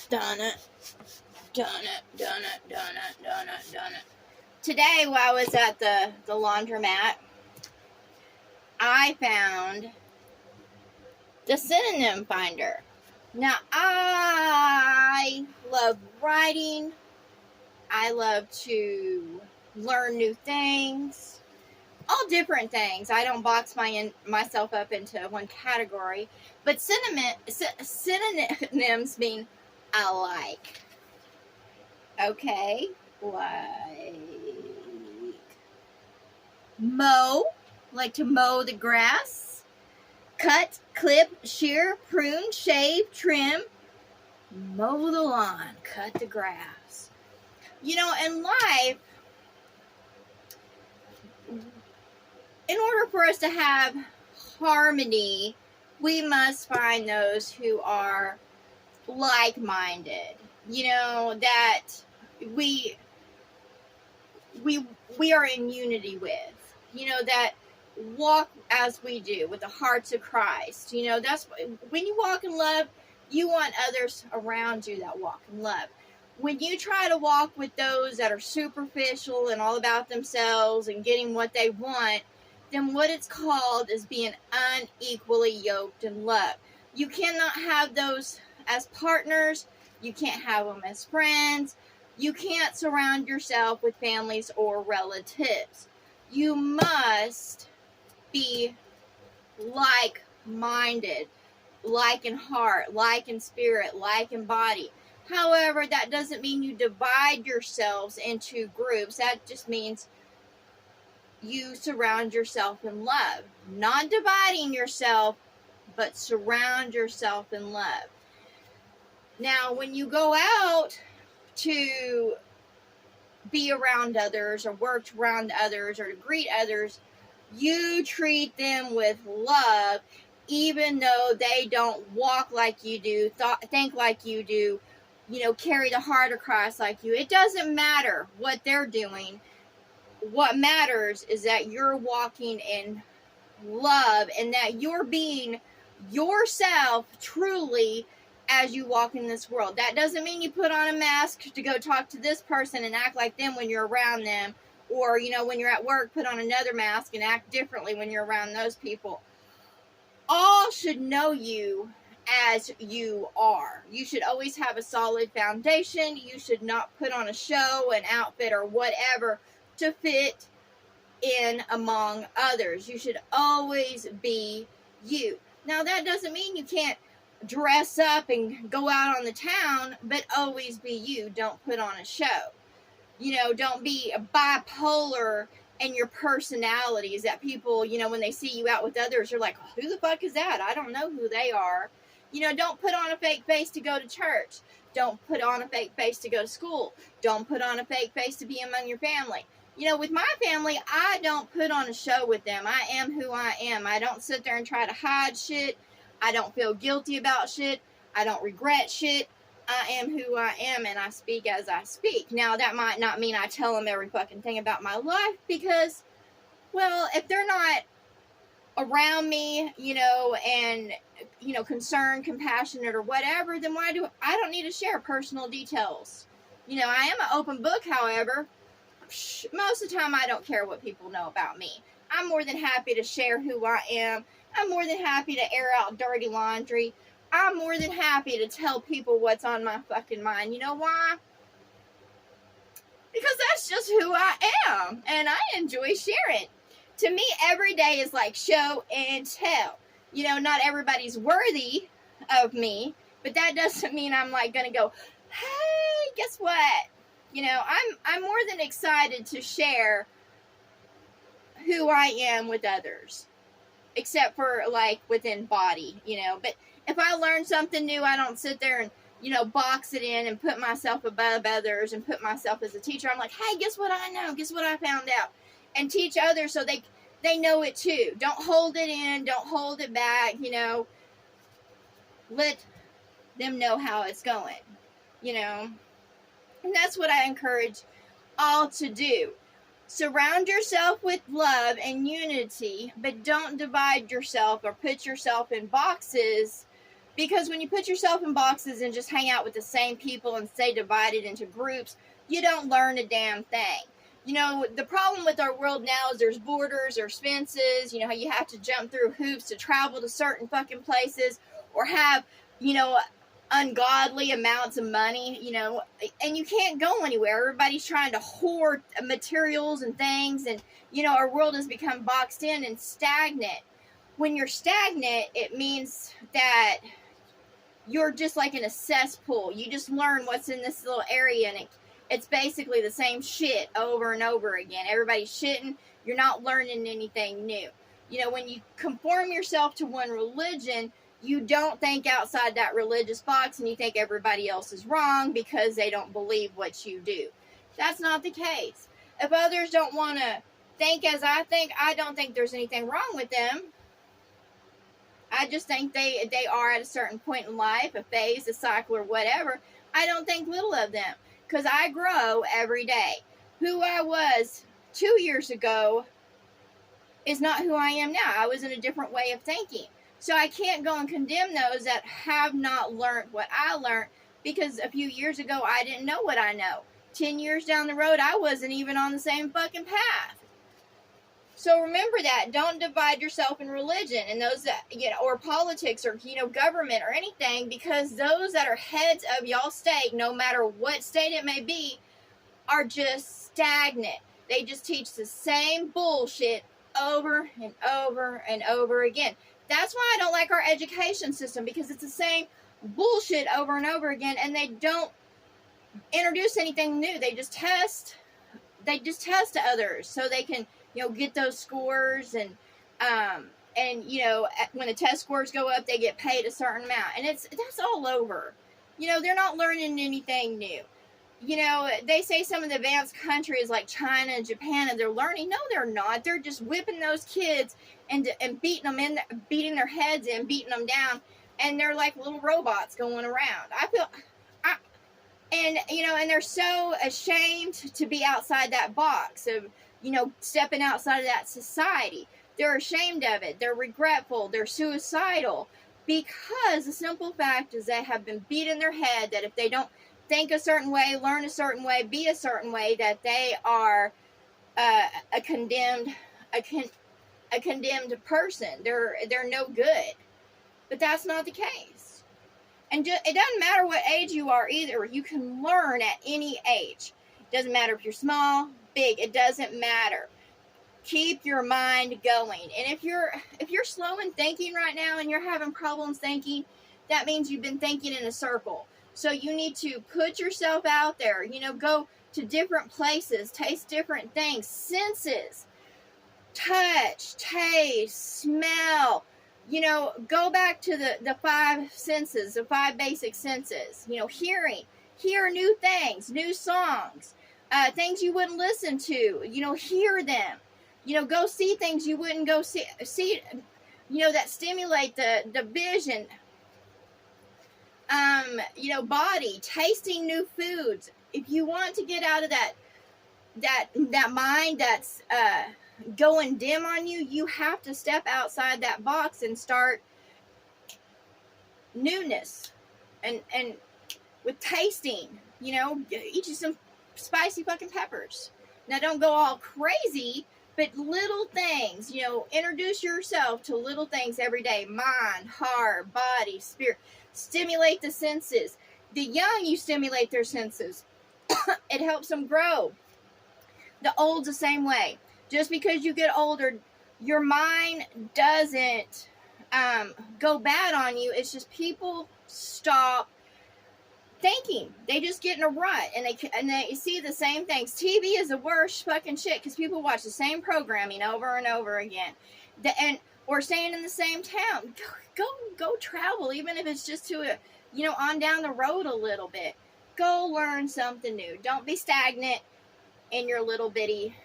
Done it. Done it. Done it. Done it. Done it. Done it. Today, while I was at the laundromat, I found the synonym finder. Now, I love writing. I love to learn new things. All different things. I don't box myself up into one category. But synonyms mean I like. Okay, like mow, like to mow the grass. Cut, clip, shear, prune, shave, trim. Mow the lawn, cut the grass. You know, in life, in order for us to have harmony, we must find those who are like-minded. You know, that we are in unity with. You know, that walk as we do with the hearts of Christ. You know, that's when you walk in love, you want others around you that walk in love. When you try to walk with those that are superficial and all about themselves and getting what they want, then what it's called is being unequally yoked in love. You cannot have those as partners. You can't have them as friends. You can't surround yourself with families or relatives. You must be like-minded, like in heart, like in spirit, like in body. However, that doesn't mean you divide yourselves into groups. That just means you surround yourself in love. Not dividing yourself, but surround yourself in love. Now, when you go out to be around others or work around others or to greet others, you treat them with love, even though they don't walk like you do, think like you do, you know, carry the heart of Christ like you. It doesn't matter what they're doing. What matters is that you're walking in love and that you're being yourself truly as you walk in this world. That doesn't mean you put on a mask to go talk to this person and act like them when you're around them. Or, you know, when you're at work, put on another mask and act differently when you're around those people. All should know you as you are. You should always have a solid foundation. You should not put on a show, an outfit, or whatever to fit in among others. You should always be you. Now, that doesn't mean you can't dress up and go out on the town, but always be you. Don't put on a show. You know, don't be bipolar in your personalities that people, you know, when they see you out with others, you're like, who the fuck is that? I don't know who they are. You know, don't put on a fake face to go to church. Don't put on a fake face to go to school. Don't put on a fake face to be among your family. You know, with my family, I don't put on a show with them. I am who I am. I don't sit there and try to hide shit. I don't feel guilty about shit. I don't regret shit. I am who I am, and I speak as I speak. Now, that might not mean I tell them every fucking thing about my life, because, well, if they're not around me, you know, and, you know, concerned, compassionate, or whatever, then I don't need to share personal details. You know, I am an open book, however. Most of the time, I don't care what people know about me. I'm more than happy to share who I am. I'm more than happy to air out dirty laundry. I'm more than happy to tell people what's on my fucking mind. You know why? Because that's just who I am. And I enjoy sharing. To me, every day is like show and tell. You know, not everybody's worthy of me. But that doesn't mean I'm like going to go, hey, guess what? You know, I'm more than excited to share who I am with others. Except for, like, within body, you know. But if I learn something new, I don't sit there and, you know, box it in and put myself above others and put myself as a teacher. I'm like, hey, guess what I know? Guess what I found out? And teach others so they know it too. Don't hold it in. Don't hold it back, you know. Let them know how it's going, you know. And that's what I encourage all to do. Surround yourself with love and unity, but don't divide yourself or put yourself in boxes, Because when you put yourself in boxes and just hang out with the same people and stay divided into groups, you don't learn a damn thing. You know, the problem with our world now is there's borders, there's fences, you know, you have to jump through hoops to travel to certain fucking places, or have, you know, ungodly amounts of money, you know, and you can't go anywhere. Everybody's trying to hoard materials and things, and, you know, our world has become boxed in and stagnant. When you're stagnant, it means that you're just like in a cesspool. You just learn what's in this little area, and it's basically the same shit over and over again. Everybody's shitting. You're not learning anything new. You know, when you conform yourself to one religion, you don't think outside that religious box, and you think everybody else is wrong because they don't believe what you do. That's not the case. If others don't want to think as I think, I don't think there's anything wrong with them. I just think they are at a certain point in life, a phase, a cycle, or whatever. I don't think little of them, because I grow every day. Who I was 2 years ago is not who I am now. I was in a different way of thinking. So I can't go and condemn those that have not learned what I learned, because a few years ago I didn't know what I know. 10 years down the road, I wasn't even on the same fucking path. So remember that. Don't divide yourself in religion and those that, you know, or politics, or, you know, government or anything, because those that are heads of y'all state, no matter what state it may be, are just stagnant. They just teach the same bullshit over and over and over again. That's why I don't like our education system, because it's the same bullshit over and over again, and they don't introduce anything new. They just test others so they can, you know, get those scores, and you know, when the test scores go up, they get paid a certain amount, and that's all over. You know, they're not learning anything new. You know, they say some of the advanced countries like China and Japan, and they're learning. No, they're not. They're just whipping those kids and beating them in, beating their heads in, beating them down, and they're like little robots going around. And you know, and they're so ashamed to be outside that box of, you know, stepping outside of that society. They're ashamed of it. They're regretful. They're suicidal, because the simple fact is they have been beat in their head that if they don't think a certain way, learn a certain way, be a certain way, that they are a condemned person. They're no good. But that's not the case. And it doesn't matter what age you are either. You can learn at any age. It doesn't matter if you're small, big. It doesn't matter. Keep your mind going. And if you're slow in thinking right now and you're having problems thinking, that means you've been thinking in a circle. So you need to put yourself out there. You know, go to different places, taste different things, senses, touch, taste, smell. You know, go back to the five senses, the five basic senses. You know, hearing, hear new things, new songs, things you wouldn't listen to. You know, hear them. You know, go see things you wouldn't go see. You know, that stimulate the vision. You know, body, tasting new foods. If you want to get out of that mind that's going dim on you, you have to step outside that box and start newness, and with tasting. You know, eat you some spicy fucking peppers. Now, don't go all crazy, but little things. You know, introduce yourself to little things every day. Mind, heart, body, spirit. Stimulate the senses. The young, you stimulate their senses. It helps them grow. The old's the same way. Just because you get older, your mind doesn't go bad on you. It's just people stop thinking. They just get in a rut, and they see the same things. TV is the worst fucking shit, because people watch the same programming over and over again. Or staying in the same town. Go travel, even if it's just to on down the road a little bit. Go learn something new. Don't be stagnant in your little bitty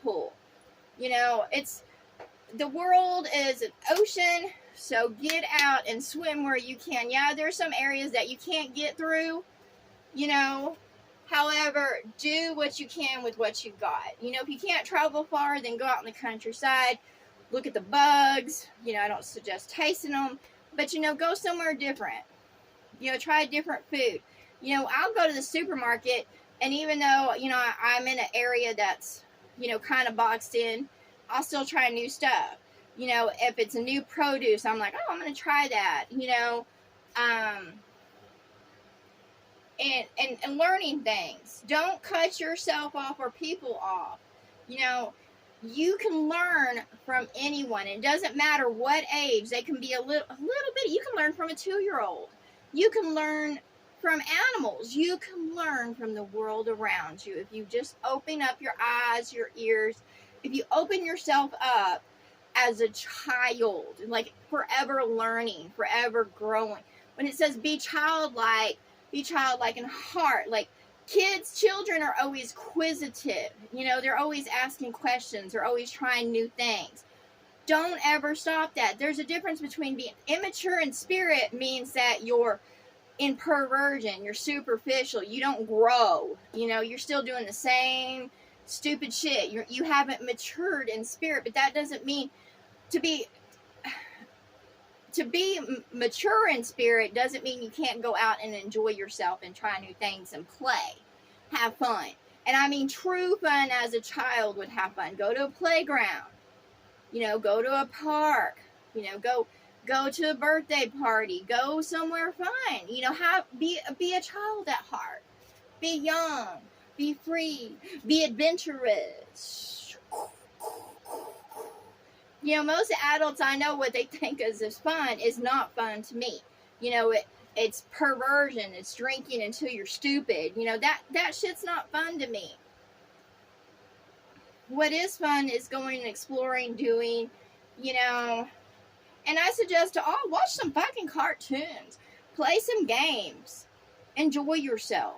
pool. You know, the world is an ocean, so get out and swim where you can. Yeah, there's some areas that you can't get through, you know. However, do what you can with what you got. You know, if you can't travel far, then go out in the countryside. Look at the bugs. You know, I don't suggest tasting them. But, go somewhere different. Try different food. I'll go to the supermarket, and even though, I'm in an area that's, kind of boxed in, I'll still try new stuff. If it's a new produce, I'm like, oh, I'm going to try that, and learning things. Don't cut yourself off or people off. You can learn from anyone. It doesn't matter what age. They can be a little bit. You can learn from a 2-year-old. You can learn from animals. You can learn from the world around you. If you just open up your eyes, your ears, if you open yourself up as a child, like forever learning, forever growing. When it says be childlike in heart, like children are always inquisitive. They're always asking questions. They're always trying new things. Don't ever stop that. There's a difference between being immature in spirit means that you're in perversion, you're superficial, you don't grow. You're still doing the same stupid shit. You haven't matured in spirit, but that doesn't mean to be mature in spirit doesn't mean you can't go out and enjoy yourself and try new things and play, have fun. And I mean true fun as a child would have fun. Go to a playground, go to a park, go to a birthday party, go somewhere fun, be a child at heart, be young, be free, be adventurous. Most adults I know, what they think is fun is not fun to me. It's perversion. It's drinking until you're stupid. That shit's not fun to me. What is fun is going and exploring, doing, and I suggest to all, watch some fucking cartoons, play some games, enjoy yourself,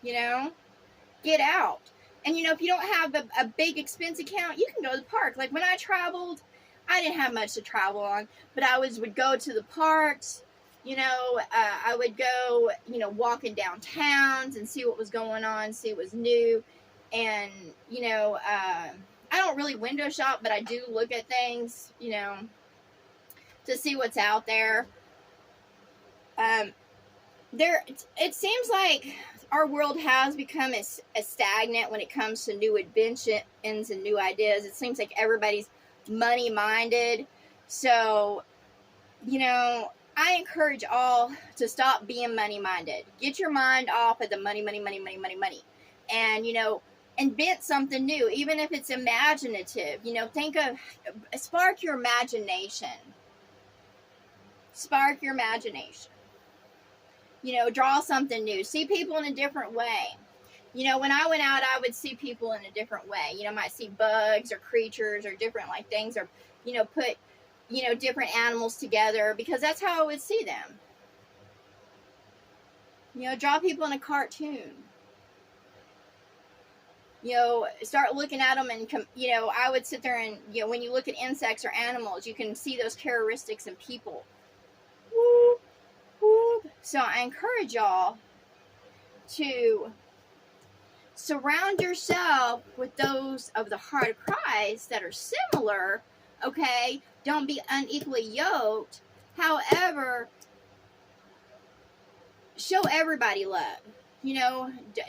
get out. And, if you don't have a big expense account, you can go to the park. Like when I traveled, I didn't have much to travel on, but I would go to the parks, I would go, walking downtowns and see what was going on, see what was new. And, I don't really window shop, but I do look at things, to see what's out there. It seems like our world has become a stagnant when it comes to new inventions and new ideas. It seems like everybody's money-minded. So, I encourage all to stop being money-minded. Get your mind off of the money. And, invent something new, even if it's imaginative. Spark your imagination. Draw something new. See people in a different way. When I went out, I would see people in a different way. I might see bugs or creatures or different things, or, put, different animals together, because that's how I would see them. Draw people in a cartoon. Start looking at them and, I would sit there and, when you look at insects or animals, you can see those characteristics in people. So I encourage y'all to surround yourself with those of the heart of Christ that are similar, okay? Don't be unequally yoked. However, show everybody love.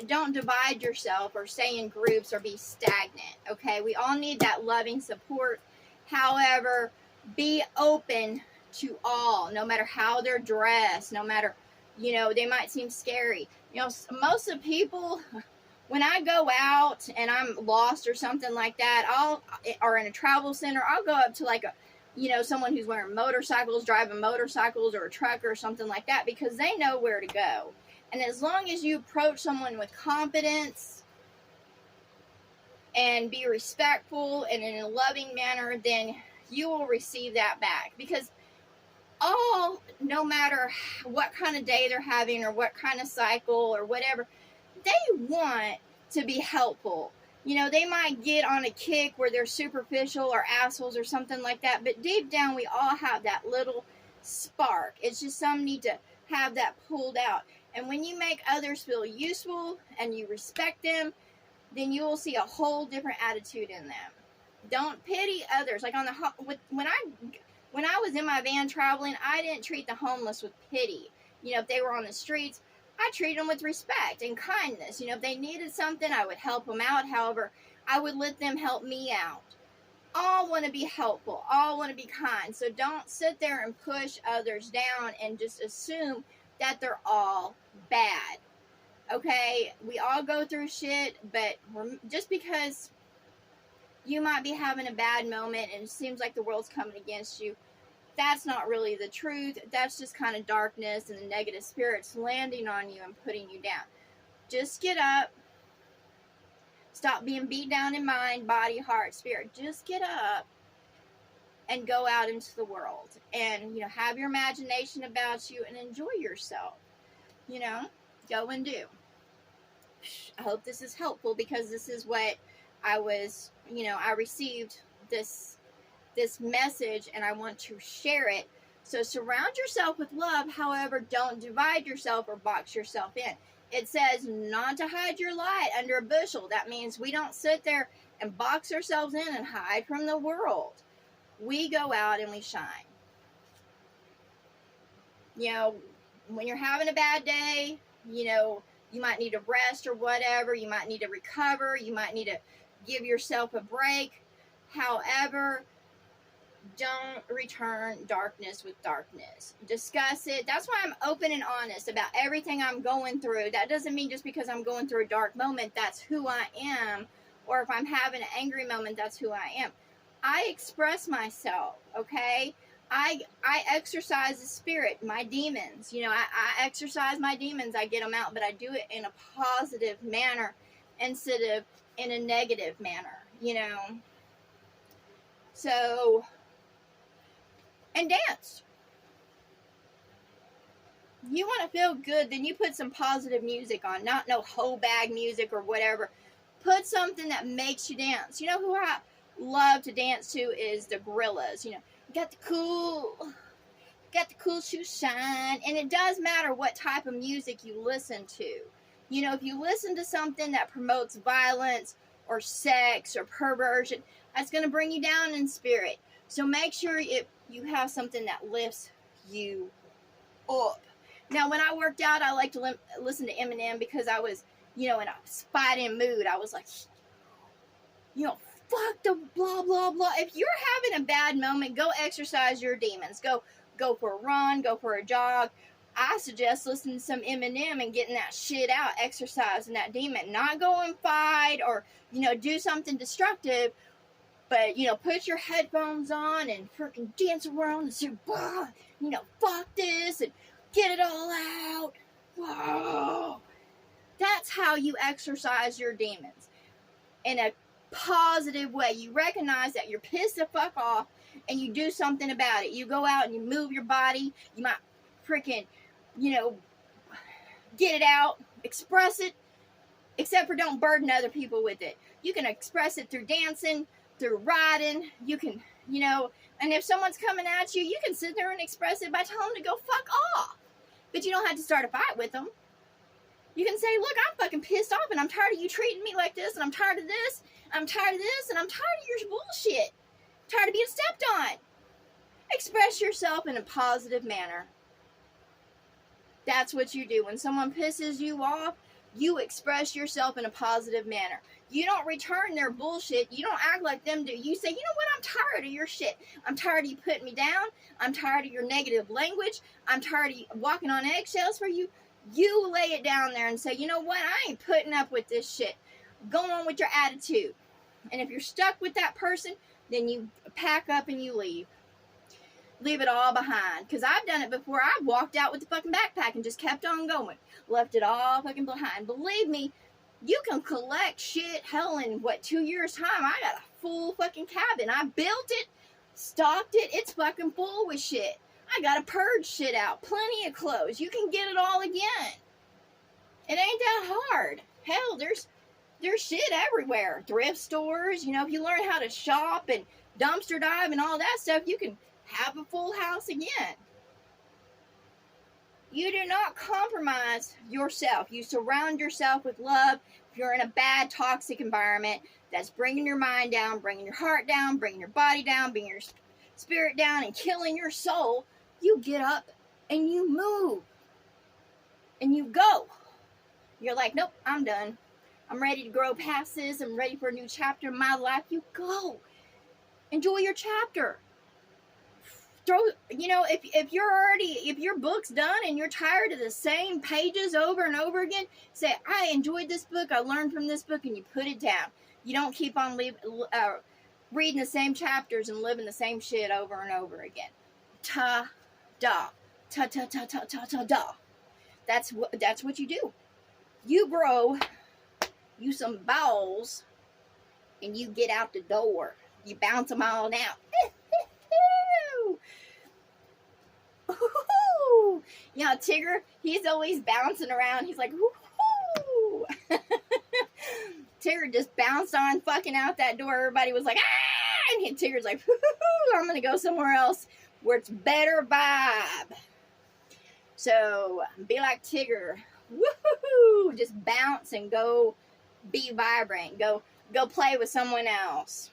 Don't divide yourself or stay in groups or be stagnant, okay? We all need that loving support. However, be open to all, no matter how they're dressed, no matter, they might seem scary. Most of the people, when I go out and I'm lost or something like that, or in a travel center, I'll go up to someone who's wearing motorcycles, driving motorcycles, or a truck or something like that, because they know where to go. And as long as you approach someone with confidence and be respectful and in a loving manner, then you will receive that back. Because no matter what kind of day they're having or what kind of cycle or whatever, they want to be helpful. They might get on a kick where they're superficial or assholes or something like that, but deep down we all have that little spark. It's just some need to have that pulled out. And when you make others feel useful and you respect them, then you will see a whole different attitude in them. Don't pity others. Like when When I was in my van traveling, I didn't treat the homeless with pity. You know, if they were on the streets, I treated them with respect and kindness. You know, if they needed something, I would help them out. However, I would let them help me out. All want to be helpful. All want to be kind. So don't sit there and push others down and just assume that they're all bad. Okay? We all go through shit, but just because you might be having a bad moment and it seems like the world's coming against you, that's not really the truth. That's just kind of darkness and the negative spirits landing on you and putting you down. Just get up. Stop being beat down in mind, body, heart, spirit. Just get up and go out into the world and, you know, have your imagination about you and enjoy yourself. You know, go and do. I hope this is helpful because this is what I was, you know, I received this message and I want to share it. So surround yourself with love. However, don't divide yourself or box yourself in. It says not to hide your light under a bushel. That means we don't sit there and box ourselves in and hide from the world. We go out and we shine. You know, when you're having a bad day, you know, you might need a rest or whatever. You might need to recover. You might need to give yourself a break. However, don't return darkness with darkness. Discuss it. That's why I'm open and honest about everything I'm going through. That doesn't mean just because I'm going through a dark moment, that's who I am. Or if I'm having an angry moment, that's who I am. I express myself, okay? I exercise the spirit, my demons. You know, I exercise my demons. I get them out, but I do it in a positive manner instead of in a negative manner, you know? So, and dance. You want to feel good, then you put some positive music on, not no hoe bag music or whatever. Put something that makes you dance. You know who I love to dance to is the Gorillas. You know, got the cool shoe shine, and it does matter what type of music you listen to. You know, if you listen to something that promotes violence or sex or perversion, that's going to bring you down in spirit. So make sure you have something that lifts you up. Now, when I worked out, I like to listen to Eminem because I was, you know, in a fighting mood. I was like, you know, fuck the blah, blah, blah. If you're having a bad moment, go exercise your demons. Go for a run, go for a jog. I suggest listening to some Eminem and getting that shit out, exercising that demon. Not go and fight or, you know, do something destructive. But, you know, put your headphones on and freaking dance around and say, bah, you know, fuck this and get it all out. Whoa. That's how you exercise your demons. In a positive way. You recognize that you're pissed the fuck off and you do something about it. You go out and you move your body. You might freaking, you know, get it out, express it, except for don't burden other people with it. You can express it through dancing, through riding. You can, you know, and if someone's coming at you, you can sit there and express it by telling them to go fuck off. But you don't have to start a fight with them. You can say, look, I'm fucking pissed off and I'm tired of you treating me like this and I'm tired of this, I'm tired of this, and I'm tired of your bullshit. I'm tired of being stepped on. Express yourself in a positive manner. That's what you do. When someone pisses you off, you express yourself in a positive manner. You don't return their bullshit. You don't act like them do. You say, you know what? I'm tired of your shit. I'm tired of you putting me down. I'm tired of your negative language. I'm tired of you walking on eggshells for you. You lay it down there and say, you know what? I ain't putting up with this shit. Go on with your attitude. And if you're stuck with that person, then you pack up and you leave. Leave it all behind. Because I've done it before. I've walked out with the fucking backpack and just kept on going. Left it all fucking behind. Believe me, you can collect shit, hell, in, 2 years' time? I got a full fucking cabin. I built it, stocked it. It's fucking full with shit. I gotta purge shit out. Plenty of clothes. You can get it all again. It ain't that hard. Hell, there's shit everywhere. Thrift stores. You know, if you learn how to shop and dumpster dive and all that stuff, you can have a full house again. You do not compromise yourself. You surround yourself with love. If you're in a bad, toxic environment that's bringing your mind down, bringing your heart down, bringing your body down, bringing your spirit down and killing your soul, you get up and you move and you go. You're like, nope, I'm done. I'm ready to grow past this. I'm ready for a new chapter in my life. You go. Enjoy your chapter. If your book's done and you're tired of the same pages over and over again, say, I enjoyed this book, I learned from this book, and you put it down. You don't keep on reading the same chapters and living the same shit over and over again. Ta-da. Ta-ta-ta-ta-ta-ta-da. That's what you do. You grow you some balls and you get out the door. You bounce them all down. Yeah, Tigger, he's always bouncing around. He's like, woo-hoo. Tigger just bounced on fucking out that door. Everybody was like, ah! And Tigger's like, woo-hoo, I'm going to go somewhere else where it's better vibe. So, be like Tigger. Woo-hoo! Just bounce and go be vibrant. Go play with someone else.